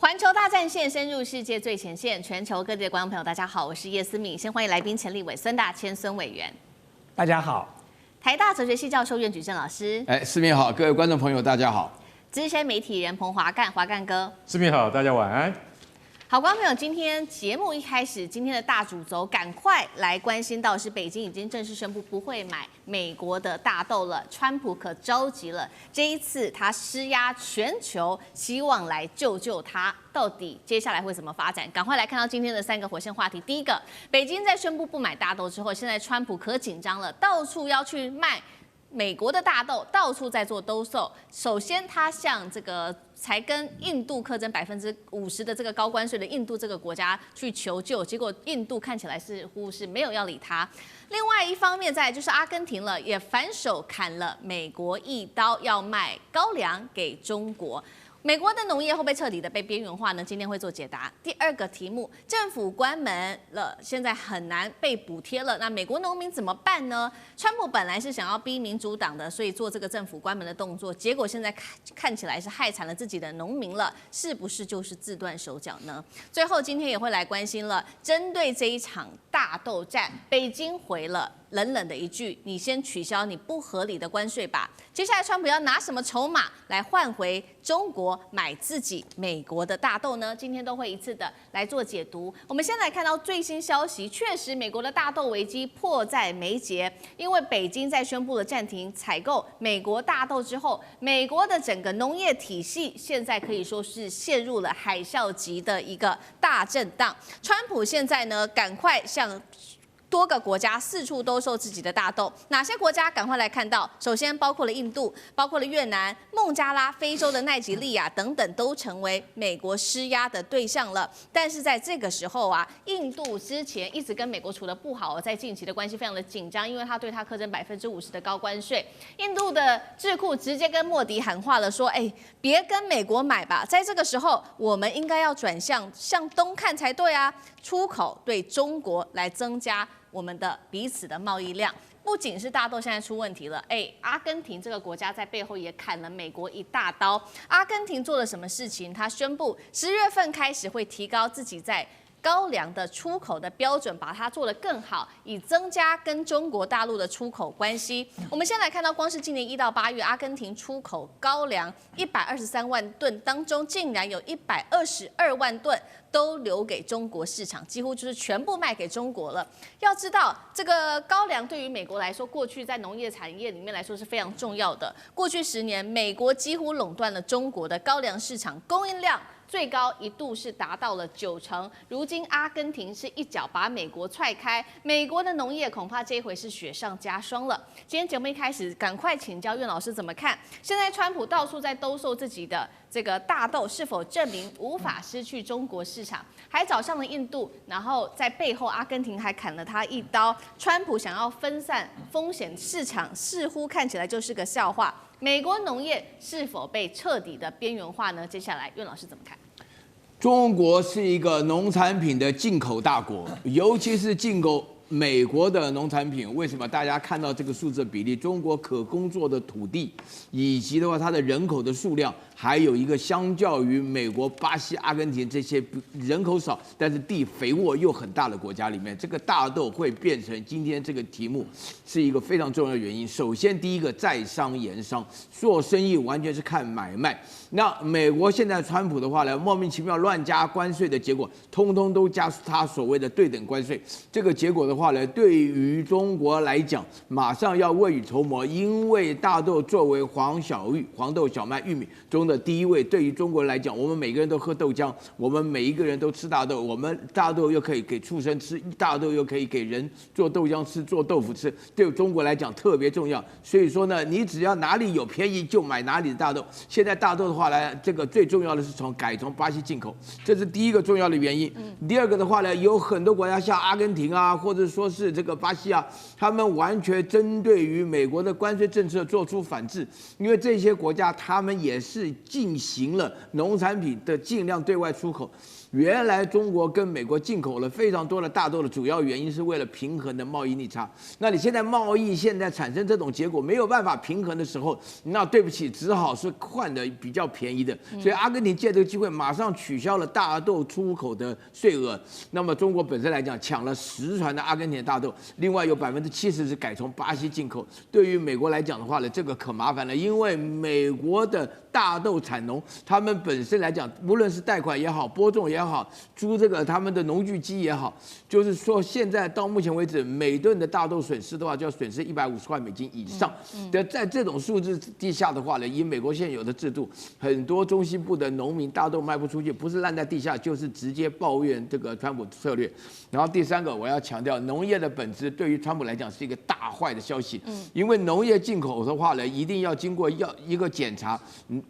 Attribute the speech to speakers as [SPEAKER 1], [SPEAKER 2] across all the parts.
[SPEAKER 1] 环球大战线深入世界最前线，全球各地的观众朋友，大家好，我是叶思敏，先欢迎来宾钱立伟、孙大千、孙委员。
[SPEAKER 2] 大家好，
[SPEAKER 1] 台大哲学系教授苑举正老师，
[SPEAKER 3] 思敏好，各位观众朋友大家好。
[SPEAKER 1] 资深媒体人彭华干，华干哥，
[SPEAKER 4] 思敏好，大家晚安。
[SPEAKER 1] 好，观众朋友，今天节目一开始，今天的大主轴，赶快来关心到是北京已经正式宣布不会买美国的大豆了，川普可着急了，这一次他施压全球，希望来救救他。到底接下来会怎么发展？赶快来看到今天的3个火线话题。第一个，北京在宣布不买大豆之后，现在川普可紧张了，到处要去卖美国的大豆，到处在做兜售。首先，他向这个才跟印度课征50%的这个高关税的印度这个国家去求救，结果印度看起来似乎是没有要理他。另外一方面，再来就是阿根廷了，也反手砍了美国一刀，要卖高粱给中国。美国的农业会不会彻底的被边缘化呢？今天会做解答。第二个题目，政府关门了，现在很难被补贴了，那美国农民怎么办呢？川普本来是想要逼民主党的，所以做这个政府关门的动作，结果现在看起来是害惨了自己的农民了，是不是就是自断手脚呢？最后今天也会来关心了，针对这一场大豆战，北京回了冷冷的一句：“你先取消你不合理的关税吧。”接下来，川普要拿什么筹码来换回中国买自己美国的大豆呢？今天都会一次的来做解读。我们先来看到最新消息，确实美国的大豆危机迫在眉睫，因为北京在宣布了暂停采购美国大豆之后，美国的整个农业体系现在可以说是陷入了海啸级的一个大震荡。川普现在呢，赶快向多个国家四处兜售自己的大豆，哪些国家？赶快来看到。首先包括了印度，包括了越南、孟加拉、非洲的奈及利亚等等，都成为美国施压的对象了。但是在这个时候啊，印度之前一直跟美国处得不好，在近期的关系非常的紧张，因为他对他课征50%的高关税。印度的智库直接跟莫迪喊话了，说：“别跟美国买吧，在这个时候，我们应该要转向东看才对啊，出口对中国来增加我们的彼此的贸易量。”不仅是大豆现在出问题了，阿根廷这个国家在背后也砍了美国一大刀。阿根廷做了什么事情？他宣布10月份开始会提高自己在高粱的出口的标准，把它做得更好，以增加跟中国大陆的出口关系。我们先来看到，光是今年1到8月，阿根廷出口高粱123万吨当中，竟然有122万吨都留给中国市场，几乎就是全部卖给中国了。要知道，这个高粱对于美国来说，过去在农业产业里面来说是非常重要的。过去10年，美国几乎垄断了中国的高粱市场，供应量最高一度是达到了90%，如今阿根廷是一脚把美国踹开，美国的农业恐怕这一回是雪上加霜了。今天节目一开始，赶快请教苑老师怎么看？现在川普到处在兜售自己的这个大豆，是否证明无法失去中国市场？还找上了印度，然后在背后阿根廷还砍了他一刀。川普想要分散风险，市场似乎看起来就是个笑话。美国农业是否被彻底的边缘化呢？接下来苑老师怎么看？
[SPEAKER 3] 中国是一个农产品的进口大国，尤其是进口美国的农产品。为什么大家看到这个数字比例？中国可耕作的土地，以及的话它的人口的数量，还有一个相较于美国、巴西、阿根廷这些人口少但是地肥沃又很大的国家里面，这个大豆会变成今天这个题目是一个非常重要的原因。首先，第一个在商言商，做生意完全是看买卖。那美国现在川普的话呢，莫名其妙乱加关税的结果，通通都加他所谓的对等关税。这个结果的话呢，对于中国来讲，马上要未雨绸缪，因为大豆作为黄豆、小麦、玉米中的第一位，对于中国来讲，我们每个人都喝豆浆，我们每一个人都吃大豆，我们大豆又可以给畜生吃，大豆又可以给人做豆浆吃、做豆腐吃，对中国来讲特别重要。所以说呢，你只要哪里有便宜就买哪里的大豆。现在大豆的话呢，这个最重要的是从巴西进口，这是第一个重要的原因。第二个的话呢，有很多国家像阿根廷啊，或者说是这个巴西啊，他们完全针对于美国的关税政策做出反制，因为这些国家他们也是进行了农产品的尽量对外出口。原来中国跟美国进口了非常多的大豆的主要原因是为了平衡的贸易逆差。那你现在贸易现在产生这种结果没有办法平衡的时候，那对不起，只好是换的比较便宜的。所以阿根廷借这个机会马上取消了大豆出口的税额。那么中国本身来讲，抢了10船的阿根廷的大豆，另外有70%是改从巴西进口。对于美国来讲的话呢，这个可麻烦了，因为美国的大豆产农，他们本身来讲，无论是贷款也好，播种也好，租这个他们的农具机也好，就是说现在到目前为止，每吨的大豆损失的话，就要损失150块美金以上。在这种数字底下的话呢，以美国现有的制度，很多中西部的农民大豆卖不出去，不是烂在地下，就是直接抱怨这个川普策略。然后第三个，我要强调，农业的本质对于川普来讲是一个大坏的消息，因为农业进口的话呢，一定要经过一个检查，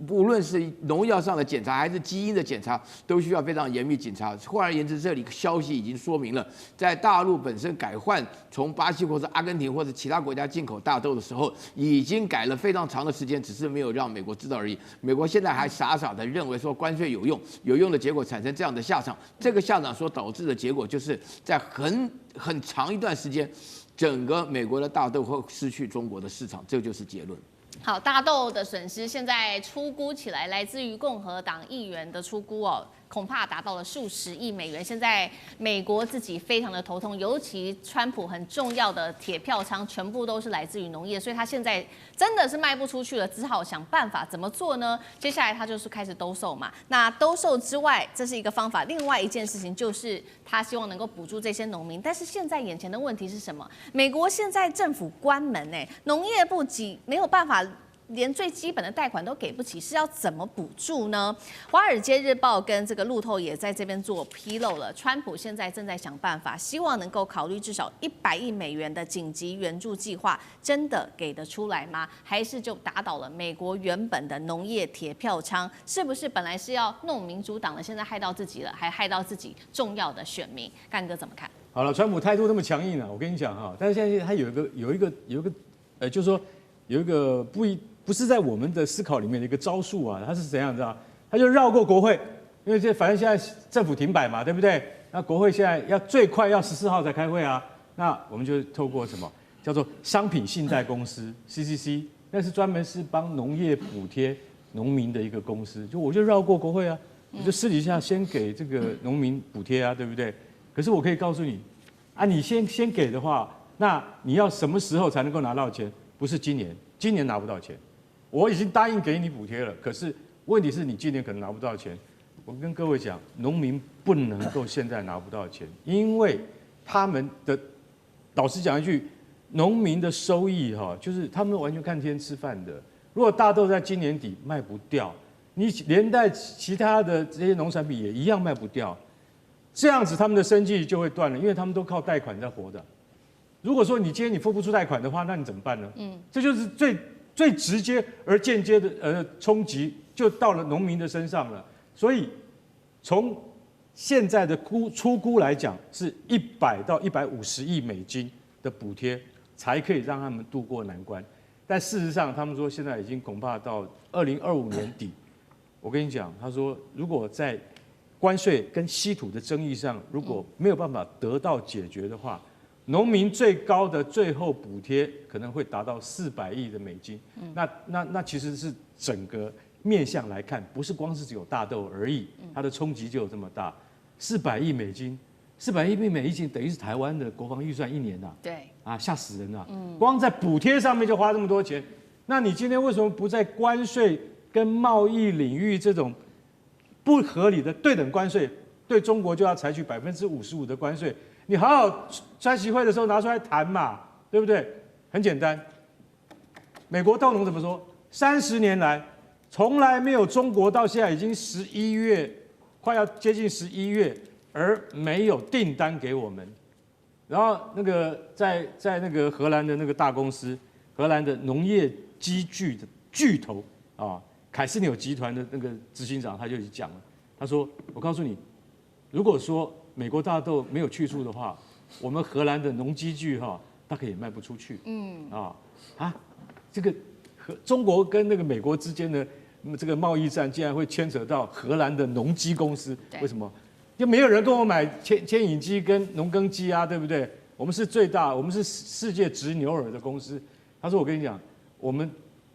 [SPEAKER 3] 无论是农药上的检查还是基因的检查，都需要非常严密检查。换而言之，这里消息已经说明了，在大陆本身改换从巴西或者阿根廷或者其他国家进口大豆的时候，已经改了非常长的时间，只是没有让美国知道而已。美国现在还傻傻的认为说关税有用，有用的结果产生这样的下场，这个下场所导致的结果就是在很长一段时间，整个美国的大豆会失去中国的市场，这就是结论。
[SPEAKER 1] 好，大豆的损失现在初估起来，来自于共和党议员的初估哦，恐怕达到了数十亿美元。现在美国自己非常的头痛，尤其川普很重要的铁票仓全部都是来自于农业，所以他现在真的是卖不出去了，只好想办法怎么做呢？接下来他就是开始兜售嘛。那兜售之外，这是一个方法，另外一件事情就是他希望能够补助这些农民。但是现在眼前的问题是什么？美国现在政府关门农业部没有办法。连最基本的贷款都给不起，是要怎么补助呢？华尔街日报跟这个路透也在这边做披露了。川普现在正在想办法，希望能够考虑至少100亿美元的紧急援助计划，真的给得出来吗？还是就打倒了美国原本的农业铁票仓？是不是本来是要弄民主党的，现在害到自己了，还害到自己重要的选民？干哥怎么看？
[SPEAKER 2] 好了，川普态度那么强硬我跟你讲哈，但是现在他有一个，就是说有一个不是在我们的思考里面的一个招数他是怎样知道？他就绕过国会，因为反正现在政府停摆嘛，对不对？那国会现在最快要14号才开会那我们就透过什么叫做商品信贷公司 CCC， 那是专门是帮农业补贴农民的一个公司，我就绕过国会我就私底下先给这个农民补贴对不对？可是我可以告诉你你先给的话，那你要什么时候才能够拿到钱？不是今年拿不到钱。我已经答应给你补贴了，可是问题是你今年可能拿不到钱。我跟各位讲，农民不能够现在拿不到钱，因为他们的，老实讲一句，农民的收益就是他们完全看天吃饭的。如果大豆在今年底卖不掉，你连带其他的这些农产品也一样卖不掉，这样子他们的生计就会断了，因为他们都靠贷款在活的。如果说你今天你付不出贷款的话，那你怎么办呢？这就是最直接而间接的冲击，就到了农民的身上了。所以从现在的初估来讲，是100到150亿美金的补贴才可以让他们渡过难关。但事实上，他们说现在已经恐怕到2025年底。我跟你讲，他说如果在关税跟稀土的争议上，如果没有办法得到解决的话，农民最高的最后补贴可能会达到400亿的美金，那其实是整个面向来看，不是光是只有大豆而已，它的冲击就有这么大。400亿美金，400亿美金等于是台湾的国防预算1年
[SPEAKER 1] 对
[SPEAKER 2] 吓死人了。光在补贴上面就花这么多钱，那你今天为什么不在关税跟贸易领域这种不合理的对等关税，对中国就要采取55%的关税？你好好川习会的时候拿出来谈嘛，对不对？很简单，美国豆农怎么说？30年来从来没有中国到现在已经11月，快要接近11月，而没有订单给我们。然后那个在那个荷兰的那个大公司，荷兰的农业机具的巨头凯斯纽集团的那个执行长他就讲了，他说：“我告诉你，如果说美国大豆没有去处的话，我们荷兰的农机具大概也卖不出去。这个中国跟那个美国之间的这个贸易战竟然会牵扯到荷兰的农机公司，
[SPEAKER 1] 对
[SPEAKER 2] 为什么？就没有人跟我买牵引机跟农耕机啊，对不对？我们是最大，我们是世界直牛耳的公司。他说：“我跟你讲，我们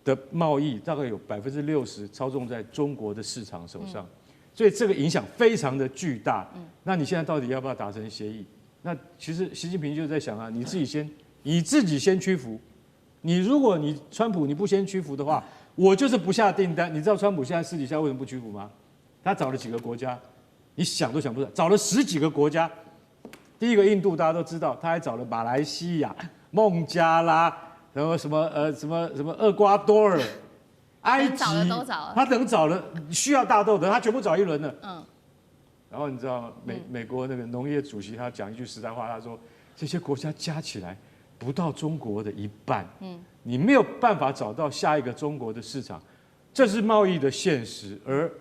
[SPEAKER 2] 的贸易大概有60%操纵在中国的市场手上，所以这个影响非常的巨大。那你现在到底要不要达成协议？那其实习近平就在想啊，你自己先屈服。如果你川普你不先屈服的话，我就是不下订单。你知道川普现在私底下为什么不屈服吗？他找了几个国家，你想都想不到，找了10几个国家。第一个印度大家都知道，他还找了马来西亚、孟加拉，然后什么厄瓜多尔、埃及，他等找了需要大豆的，他全部找一轮了。然后你知道美国那个农业主席他讲一句实在话，他说这些国家加起来不到中国的一半，你没有办法找到下一个中国的市场，这是贸易的现实。而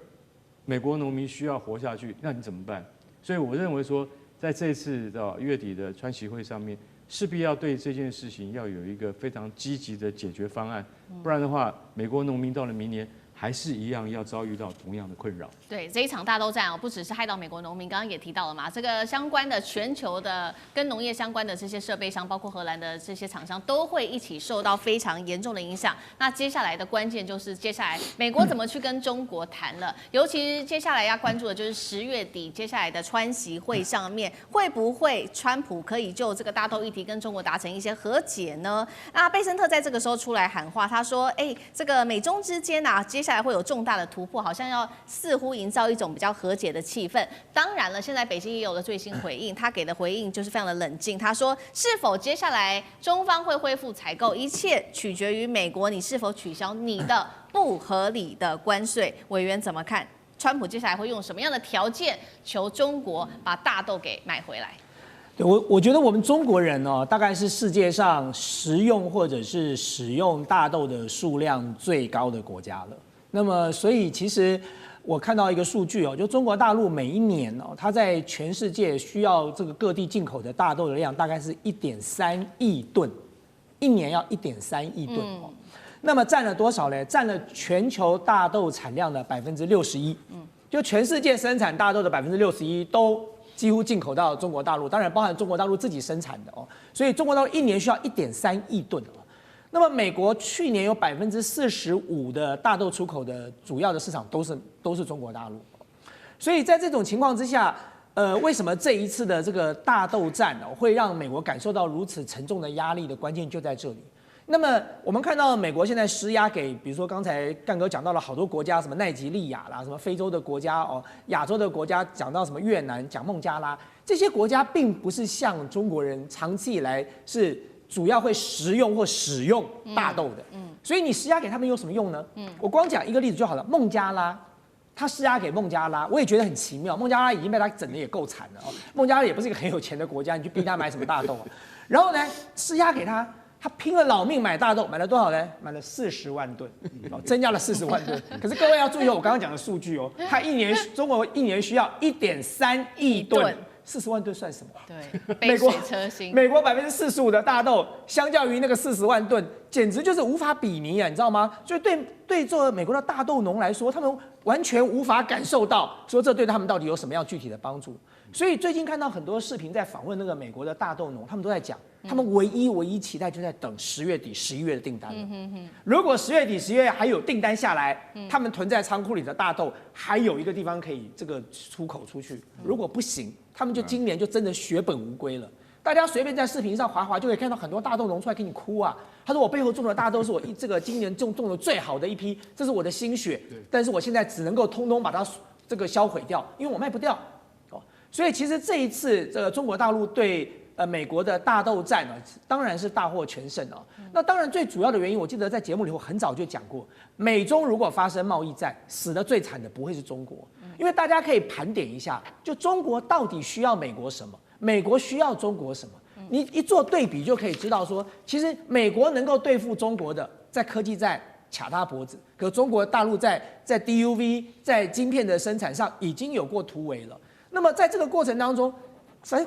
[SPEAKER 2] 美国农民需要活下去，那你怎么办？所以我认为说，在这次到月底的川习会上面，势必要对这件事情要有一个非常积极的解决方案，不然的话，美国农民到了明年还是一样要遭遇到同样的困扰。
[SPEAKER 1] 对，这一场大豆战不只是害到美国农民，刚刚也提到了嘛，这个相关的全球的跟农业相关的这些设备商，包括荷兰的这些厂商，都会一起受到非常严重的影响。那接下来的关键就是接下来美国怎么去跟中国谈了，尤其是接下来要关注的就是10月底接下来的川习会上面，会不会川普可以就这个大豆议题跟中国达成一些和解呢？那贝森特在这个时候出来喊话，他说：“这个美中之间啊，接下来会有重大的突破，好像要似乎营造一种比较和解的气氛。当然了，现在北京也有了最新回应，他给的回应就是非常的冷静。他说，是否接下来中方会恢复采购，一切取决于美国你是否取消你的不合理的关税。委员怎么看？川普接下来会用什么样的条件求中国把大豆给买回来？”
[SPEAKER 4] 我觉得我们中国人哦，大概是世界上食用或者是使用大豆的数量最高的国家了。那么，所以其实我看到一个数据哦，就中国大陆每一年哦，它在全世界需要这个各地进口的大豆的量大概是1.3亿吨，一年要1.3亿吨哦。那么占了多少呢？占了全球大豆产量的61%。就全世界生产大豆的61%都几乎进口到中国大陆，当然包含中国大陆自己生产的哦。所以中国大陆一年需要1.3亿吨哦。那么美国去年有45%的大豆出口的主要的市场都是中国大陆，所以在这种情况之下，为什么这一次的这个大豆战哦会让美国感受到如此沉重的压力的关键就在这里。那么我们看到美国现在施压给，比如说刚才干哥讲到了好多国家，什么奈及利亚啦，什么非洲的国家哦，亚洲的国家，讲到什么越南，讲孟加拉，这些国家并不是像中国人长期以来是主要会食用或使用大豆的，所以你施压给他们有什么用呢？我光讲一个例子就好了。孟加拉，他施压给孟加拉，我也觉得很奇妙。孟加拉已经被他整得也够惨了哦。孟加拉也不是一个很有钱的国家，你去逼他买什么大豆啊？然后呢，施压给他，他拼了老命买大豆，买了多少呢？买了40万吨，增加了40万吨。可是各位要注意哦，我刚刚讲的数据哦，他中国一年需要1.3亿吨。40万吨算什么？
[SPEAKER 1] 对，杯水车薪。
[SPEAKER 4] 美国45%的大豆，相较于那个40万吨，简直就是无法比拟啊，你知道吗？所以对做美国的大豆农来说，他们完全无法感受到说这对他们到底有什么样具体的帮助。所以最近看到很多视频在访问那个美国的大豆农，他们都在讲，他们唯一期待就在等10月底、11月的订单了。如果10月底、11月还有订单下来，他们囤在仓库里的大豆还有一个地方可以这个出口出去。如果不行，他们就今年就真的血本无归了。大家随便在视频上滑就可以看到很多大豆农出来给你哭啊。他说：“我背后种的大豆是我这个今年种的最好的一批，这是我的心血，但是我现在只能够通通把它这个销毁掉，因为我卖不掉。”所以其实这一次这个中国大陆对美国的大豆战呢，当然是大获全胜哦。那当然最主要的原因，我记得在节目里我很早就讲过，美中如果发生贸易战，死得最惨的不会是中国，因为大家可以盘点一下，就中国到底需要美国什么，美国需要中国什么，你一做对比就可以知道说，其实美国能够对付中国的，在科技战卡他脖子，可中国大陆在 DUV 在晶片的生产上已经有过突围了。那么在这个过程当中，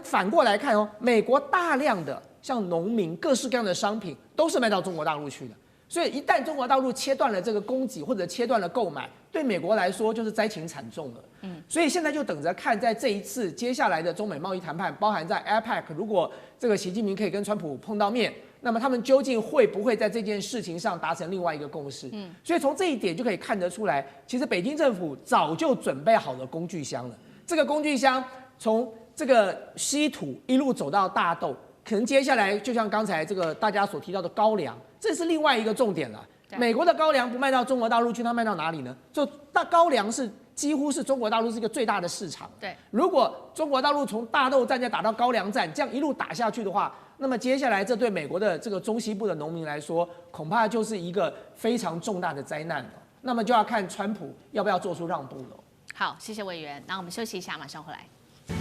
[SPEAKER 4] 反过来看哦，美国大量的像农民各式各样的商品都是卖到中国大陆去的，所以一旦中国大陆切断了这个供给或者切断了购买，对美国来说就是灾情惨重了。所以现在就等着看，在这一次接下来的中美贸易谈判，包含在 APEC， 如果这个习近平可以跟川普碰到面，那么他们究竟会不会在这件事情上达成另外一个共识？所以从这一点就可以看得出来，其实北京政府早就准备好了工具箱了。这个工具箱从这个稀土一路走到大豆，可能接下来就像刚才这个大家所提到的高粱，这是另外一个重点了。美国的高粱不卖到中国大陆去，它卖到哪里呢？就高粱是几乎是中国大陆是一个最大的市场。
[SPEAKER 1] 对，
[SPEAKER 4] 如果中国大陆从大豆战再打到高粱战，这样一路打下去的话，那么接下来这对美国的这个中西部的农民来说，恐怕就是一个非常重大的灾难了。那么就要看川普要不要做出让步了。
[SPEAKER 1] 好，谢谢委员。那我们休息一下，马上回来。地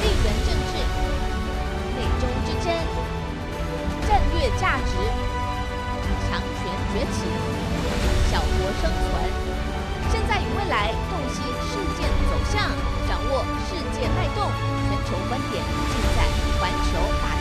[SPEAKER 1] 缘政治、美中之争、战略价值、强权崛起、小国生存，现在与未来洞悉事件走向，掌握世界脉动，全球观点尽在环球大